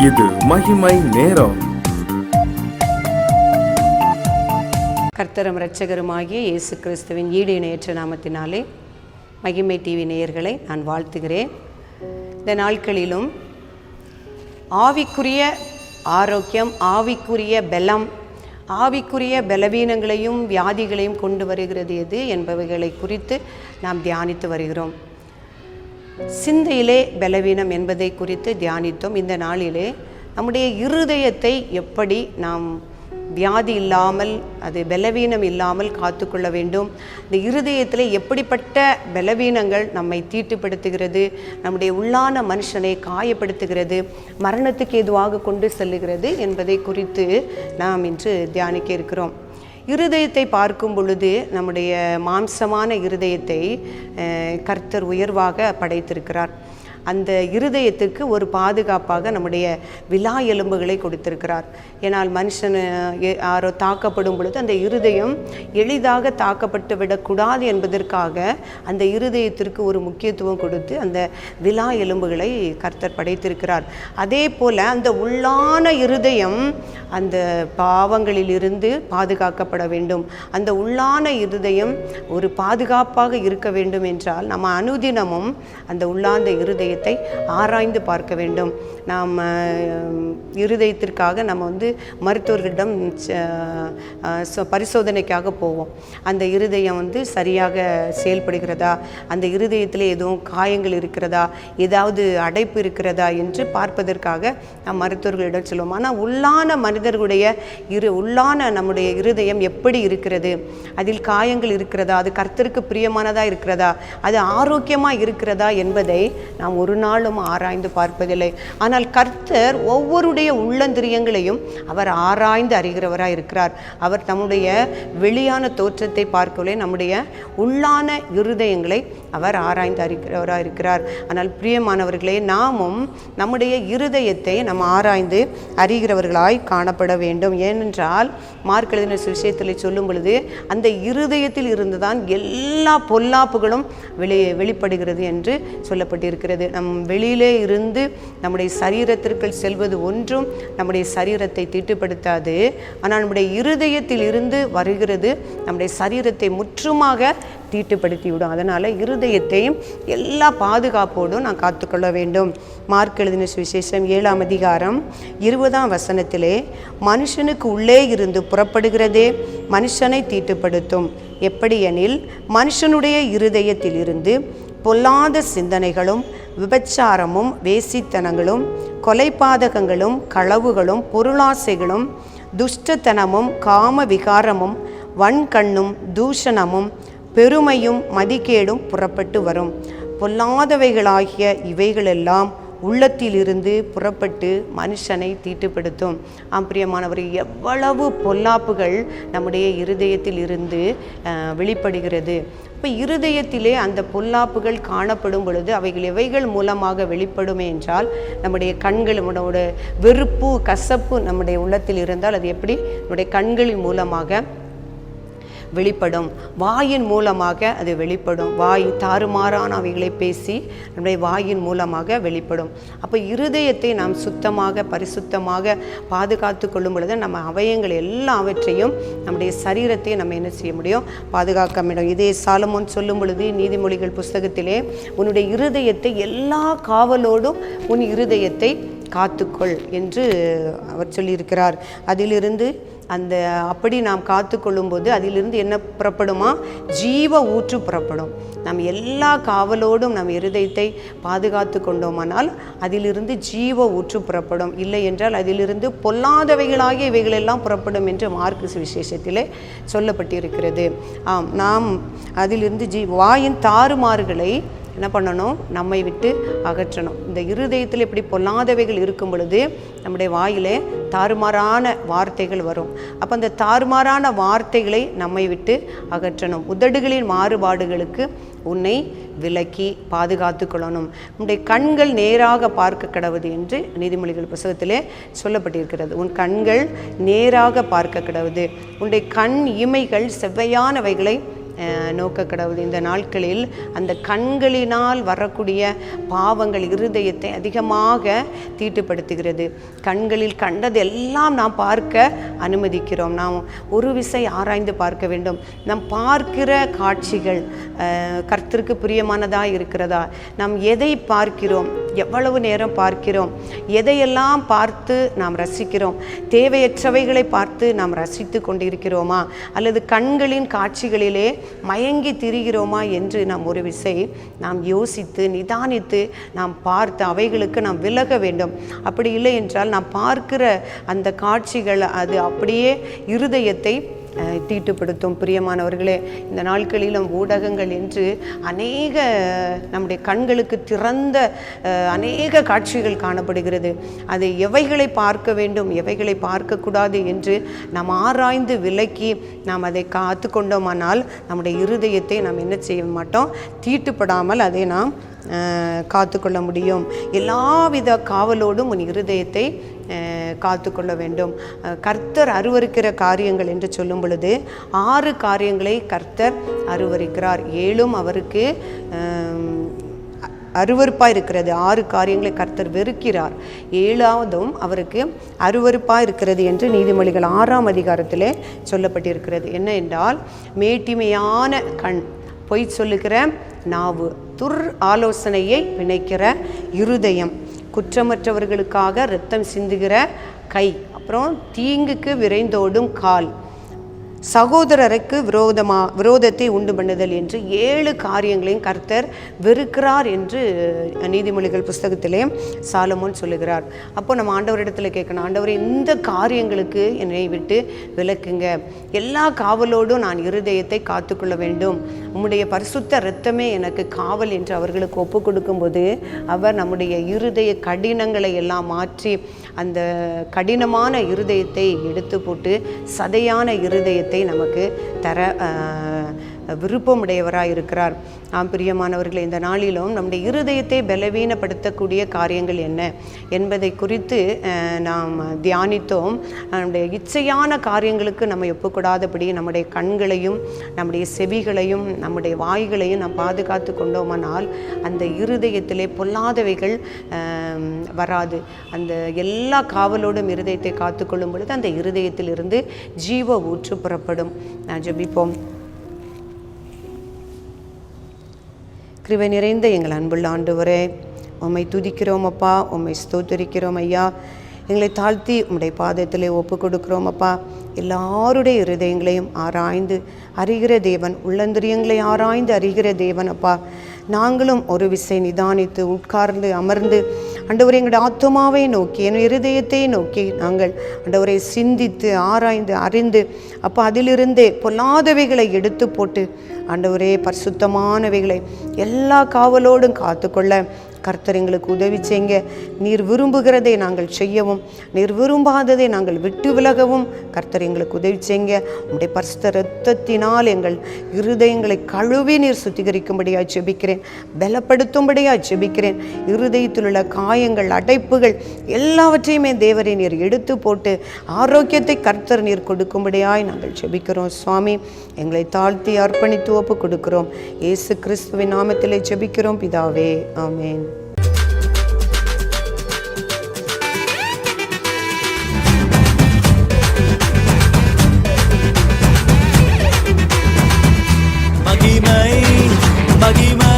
இது மகிமை நேரம். கர்த்தரும் இரட்சகருமாகிய இயேசு கிறிஸ்துவின் ஈடு இணையற்ற நாமத்தினாலே மகிமை டிவி நேயர்களை நான் வாழ்த்துகிறேன். இந்த நாட்களிலும் ஆவிக்குரிய ஆரோக்கியம், ஆவிக்குரிய பலம், ஆவிக்குரிய பலவீனங்களையும் வியாதிகளையும் கொண்டு வருகிறது எது என்பவைகளை குறித்து நாம் தியானித்து வருகிறோம். சிந்தையிலே பலவீனம் என்பதை குறித்து தியானித்தோம். இந்த நாளிலே நம்முடைய இருதயத்தை எப்படி நாம் வியாதி இல்லாமல், அது பலவீனம் இல்லாமல் காத்துக்கொள்ள வேண்டும், இந்த இருதயத்தில் எப்படிப்பட்ட பலவீனங்கள் நம்மை தீட்டுப்படுத்துகிறது, நம்முடைய உள்ளான மனுஷனை காயப்படுத்துகிறது, மரணத்துக்கு ஏதுவாக கொண்டு செல்லுகிறது என்பதை குறித்து நாம் இன்று தியானிக்க இருக்கிறோம். இருதயத்தை பார்க்கும் பொழுது நம்முடைய மாம்சமான இருதயத்தை கர்த்தர் உயர்வாக படைத்திருக்கிறார். அந்த இருதயத்திற்கு ஒரு பாதுகாப்பாக நம்முடைய விலா எலும்புகளை கொடுத்திருக்கிறார். ஏனால் மனுஷன் யாரோ தாக்கப்படும் பொழுது அந்த இருதயம் எளிதாக தாக்கப்பட்டு விடக்கூடாது என்பதற்காக அந்த இருதயத்திற்கு ஒரு முக்கியத்துவம் கொடுத்து அந்த விலா எலும்புகளை கர்த்தர் படைத்திருக்கிறார். அதே போல் அந்த உள்ளான இருதயம் அந்த பாவங்களிலிருந்து பாதுகாக்கப்பட வேண்டும். அந்த உள்ளான இருதயம் ஒரு பாதுகாப்பாக இருக்க வேண்டும் என்றால் நம்ம அனுதினமும் அந்த உள்ளார்ந்த இருதயத்தை ஆராய்ந்து பார்க்க வேண்டும். நாம் இருதயத்திற்காக நம்ம மருத்துவர்களிடம் பரிசோதனைக்காக போவோம். அந்த இருதயம் சரியாக செயல்படுகிறதா, அந்த இருதயத்தில் எதுவும் காயங்கள் இருக்கிறதா, ஏதாவது அடைப்பு இருக்கிறதா என்று பார்ப்பதற்காக நாம் மருத்துவர்களிடம் சொல்லுவோம். ஆனால் உள்ளான மனிதர்களுடைய உள்ளான நம்முடைய இருதயம் எப்படி இருக்கிறது, அதில் காயங்கள் இருக்கிறதா, அது கர்த்தருக்கு பிரியமானதாக இருக்கிறதா, அது ஆரோக்கியமாக இருக்கிறதா என்பதை நாம் ஒரு நாளும் ஆராய்ந்து பார்ப்பதில்லை. ஆனால் கர்த்தர் ஒவ்வொருடைய உள்ளந்திரியங்களையும் அவர் ஆராய்ந்து அறிகிறவராக இருக்கிறார். அவர் நம்முடைய வெளியான தோற்றத்தை பார்க்கவில்லை, நம்முடைய உள்ளான இருதயங்களை அவர் ஆராய்ந்து அறிகிறவராக இருக்கிறார். ஆனால் பிரியமானவர்களே, நாமும் நம்முடைய இருதயத்தை நாம் ஆராய்ந்து அறிகிறவர்களாய் காணப்பட வேண்டும். ஏனென்றால் மார்க் எழுதின சுவிசேஷத்தில் சொல்லும் பொழுது அந்த இருதயத்தில் இருந்துதான் எல்லா பொல்லாப்புகளும் வெளிப்படுகிறது என்று சொல்லப்பட்டிருக்கிறது. நம் வெளியிலே இருந்து நம்முடைய சரீரத்திற்குள் செல்வது ஒன்றும் நம்முடைய சரீரத்தை தீட்டுப்படுத்தாது. ஆனால் நம்முடைய இருதயத்தில் இருந்து வருகிறது நம்முடைய சரீரத்தை முற்றுமாக தீட்டுப்படுத்திவிடும். அதனால் இருதயத்தையும் எல்லா பாதுகாப்போடும் நான் காத்துக்கொள்ள வேண்டும். மார்க் எழுதின சுவிசேஷம் 7ஆம் அதிகாரம் 20ஆம் வசனத்திலே, மனுஷனுக்கு உள்ளே இருந்து புறப்படுகிறதே மனுஷனை தீட்டுப்படுத்தும். எப்படியெனில் மனுஷனுடைய இருதயத்தில் இருந்து பொல்லாத சிந்தனைகளும் விபச்சாரமும் வேசித்தனங்களும் கொலைபாதகங்களும் களவுகளும் பொருளாசைகளும் துஷ்டத்தனமும் காம விகாரமும் வன்கண்ணும் தூஷணமும் பெருமையும் மதிகேடும் புறப்பட்டு வரும். பொல்லாதவைகளாகிய இவைகளெல்லாம் உள்ளத்திலிருந்து புறப்பட்டு மனுஷனை தீட்டுப்படுத்தும். பிரியமானவர், எவ்வளவு பொல்லாப்புகள் நம்முடைய இருதயத்தில் இருந்து வெளிப்படுகிறது. இப்போ இருதயத்திலே அந்த பொல்லாப்புகள் காணப்படும் பொழுது அவைகள் எவைகள் மூலமாக வெளிப்படுமே என்றால், நம்முடைய கண்கள், நம்மளோட வெறுப்பு கசப்பு நம்முடைய உள்ளத்தில் இருந்தால் அது எப்படி நம்முடைய கண்களின் மூலமாக வெளிப்படும், வாயின் மூலமாக அது வெளிப்படும். வாய் தாறுமாறான அவைகளை பேசி நம்முடைய வாயின் மூலமாக வெளிப்படும். அப்போ இருதயத்தை நாம் சுத்தமாக பரிசுத்தமாக பாதுகாத்து கொள்ளும் பொழுது நம்ம அவயங்கள் எல்லாவற்றையும் நம்முடைய சரீரத்தை நம்ம என்ன செய்ய முடியும், பாதுகாக்க முடியும். இதே சாலமோன் சொல்லும் பொழுது நீதிமொழிகள் புஸ்தகத்திலே, உன்னுடைய இருதயத்தை எல்லா காவலோடும் உன் இருதயத்தை காத்துக்கொள் என்று அவர் சொல்லியிருக்கிறார். அதிலிருந்து அப்படி நாம் காத்து கொள்ளும்போது அதிலிருந்து என்ன புறப்படுமா, ஜீவ ஊற்று புறப்படும். நாம் எல்லா காவலோடும் நம் இருதயத்தை பாதுகாத்து கொண்டோமானால் அதிலிருந்து ஜீவ ஊற்று புறப்படும். இல்லை என்றால் அதிலிருந்து பொல்லாதவைகளாகிய இவைகளெல்லாம் புறப்படும் என்று மார்க் சுவிசேஷத்திலே சொல்லப்பட்டிருக்கிறது. நாம் அதிலிருந்து வாயின் தாறுமாறுகளை என்ன பண்ணணும், நம்மை விட்டு அகற்றணும். இந்த இருதயத்தில் இப்படி பொல்லாதவைகள் இருக்கும் பொழுது நம்முடைய வாயிலே தாறுமாறான வார்த்தைகள் வரும். அப்போ அந்த தாறுமாறான வார்த்தைகளை நம்மை விட்டு அகற்றணும். உதடுகளின் மாறுபாடுகளுக்கு உன்னை விலக்கி பாதுகாத்து கொள்ளணும். உன்னுடைய கண்கள் நேராக பார்க்க கடவுது என்று நீதிமொழிகள் புத்தகத்திலே சொல்லப்பட்டிருக்கிறது. உன் கண்கள் நேராக பார்க்க கடவுது, உன்னுடைய கண் இமைகள் செவ்வையானவைகளை நோக்க கடவுள். இந்த நாட்களில் அந்த கண்களினால் வரக்கூடிய பாவங்கள் இருதயத்தை அதிகமாக தீட்டுப்படுத்துகிறது. கண்களில் கண்டதெல்லாம் நாம் பார்க்க அனுமதிக்கிறோம். நாம் ஒரு விசை ஆராய்ந்து பார்க்க வேண்டும். நாம் பார்க்கிற காட்சிகள் கர்த்தருக்கு பிரியமானதாக இருக்கிறதா? நாம் எதை பார்க்கிறோம், எவ்வளவு நேரம் பார்க்கிறோம், எதையெல்லாம் பார்த்து நாம் ரசிக்கிறோம்? தேவையற்றவைகளை பார்த்து நாம் ரசித்து கொண்டிருக்கிறோமா, அல்லது கண்களின் காட்சிகளிலே மயங்கி திரிகிறோமா என்று நாம் ஒரு விசை நாம் யோசித்து நிதானித்து நாம் பார்த்து அவைகளுக்கு நாம் விலக வேண்டும். அப்படி இல்லை என்றால் நாம் பார்க்கிற அந்த காட்சிகள் அது அப்படியே இருதயத்தை தீட்டுப்படுத்தும். பிரியமானவர்களே, இந்த நாட்களிலும் ஊடகங்கள் என்று அநேக நம்முடைய கண்களுக்கு திறந்த அநேக காட்சிகள் காணப்படுகிறது. அதை எவைகளை பார்க்க வேண்டும், எவைகளை பார்க்கக்கூடாது என்று நாம் ஆராய்ந்து விலக்கி நாம் அதை காத்து கொண்டோமானால் நம்முடைய இருதயத்தை நாம் என்ன செய்ய மாட்டோம், தீட்டுப்படாமல் அதை நாம் காத்து கொள்ள முடியும். எல்லாவித காவலோடும் உன் இருதயத்தை காத்து கொள்ள வேண்டும். கர்த்தர் அருவருக்கிற காரியங்கள் என்று சொல்லும் பொழுது 6 காரியங்களை கர்த்தர் அருவருக்கிறார். 7 அவருக்கு அருவருப்பாக இருக்கிறது. 6 காரியங்களை கர்த்தர் வெறுக்கிறார். 7ஆவதும் அவருக்கு அருவருப்பாக இருக்கிறது என்று நீதிமொழிகள் 6ஆம் அதிகாரத்திலே சொல்லப்பட்டிருக்கிறது. என்ன என்றால், மேட்டிமையான கண், பொய் சொல்லுகிற நாவு, துர் ஆலோசனையை பிணைக்கிற இருதயம், குற்றமற்றவர்களுக்காக இரத்தம் சிந்துகிற கை, அப்புறம் தீங்குக்கு விரைந்தோடும் கால், சகோதரருக்கு விரோதத்தை உண்டு பண்ணுதல் என்று 7 காரியங்களையும் கர்த்தர் வெறுக்கிறார் என்று நீதிமொழிகள் புஸ்தகத்திலே சாலமோன் சொல்லுகிறார். அப்போ நம்ம ஆண்டவரிடத்தில் கேட்கணும், ஆண்டவரே இந்த காரியங்களுக்கு என்னை விட்டு விலக்குங்க, எல்லா காவலோடும் நான் இருதயத்தை காத்துக்கொள்ள வேண்டும், உம்முடைய பரிசுத்த இரத்தமே எனக்கு காவல் என்று அவர்களுக்கு ஒப்பு கொடுக்கும்போது அவர் நம்முடைய இருதய கடினங்களை எல்லாம் மாற்றி அந்த கடினமான இருதயத்தை எடுத்து போட்டு சதையான இருதயத்தை நமக்கு தர விருப்பமுடையவராக இருக்கிறார். பிரியமானவர்களே, இந்த நாளிலும் நம்முடைய இருதயத்தை பலவீனப்படுத்தக்கூடிய காரியங்கள் என்ன என்பதை குறித்து நாம் தியானித்தோம். நம்முடைய இச்சையான காரியங்களுக்கு நம்ம ஒப்புக்கூடாதபடி நம்முடைய கண்களையும் நம்முடைய செவிகளையும் நம்முடைய வாய்களையும் நாம் பாதுகாத்து கொண்டோமானால் அந்த இருதயத்திலே பொல்லாதவைகள் வராது. அந்த எல்லா காவலோடும் இருதயத்தை காத்துக்கொள்ளும் பொழுது அந்த இருதயத்திலிருந்து ஜீவ ஊற்று புறப்படும். நான் ஜெபிப்போம். கிருபை நிறைந்த எங்கள் அன்புள்ள ஆண்டவரே, உம்மை துதிக்கிறோம் அப்பா, உம்மை ஸ்தோத்திரிக்கிறோம் ஐயா. எங்களை தாழ்த்தி உம்முடைய பாதத்திலே ஒப்பு கொடுக்கிறோம் அப்பா. எல்லாருடைய இருதயங்களையும் ஆராய்ந்து அறிகிற தேவன், உள்ளந்திரியங்களை ஆராய்ந்து அறிகிற தேவன் அப்பா. நாங்களும் ஒரு விசை நிதானித்து உட்கார்ந்து அமர்ந்து ஆண்டவரே எங்களுடைய ஆத்துமாவை நோக்கி என் இருதயத்தை நோக்கி நாங்கள் ஆண்டவரை சிந்தித்து ஆராய்ந்து அறிந்து அப்போ அதிலிருந்தே பொல்லாதவைகளை எடுத்து போட்டு ஆண்டவரே பரிசுத்தமானவைகளை எல்லா காவலோடும் காத்துக்கொள்ள கர்த்தர் எங்களுக்கு உதவி செய்யுங்க. நீர் விரும்புகிறதை நாங்கள் செய்யவும், நீர் விரும்பாததை நாங்கள் விட்டு விலகவும் கர்த்தர் எங்களுக்கு உதவி செய்யுங்க. உம்முடைய பரிசுத்த இரத்தத்தினால் எங்கள் இருதயங்களை கழுவி நீர் சுத்திகரிக்கும்படியாக ஜெபிக்கிறேன், பலப்படுத்தும்படியாக ஜெபிக்கிறேன். இருதயத்தில் உள்ள காயங்கள், அடைப்புகள் எல்லாவற்றையுமே தேவரை நீர் எடுத்து போட்டு ஆரோக்கியத்தை கர்த்தர் நீர் கொடுக்கும்படியாய் நாங்கள் ஜெபிக்கிறோம். சுவாமி, எங்களை தாழ்த்தி அர்ப்பணித்து ஒப்பு கொடுக்கிறோம். இயேசு கிறிஸ்துவின் நாமத்திலே ஜெபிக்கிறோம் பிதாவே, ஆமென். மகிமை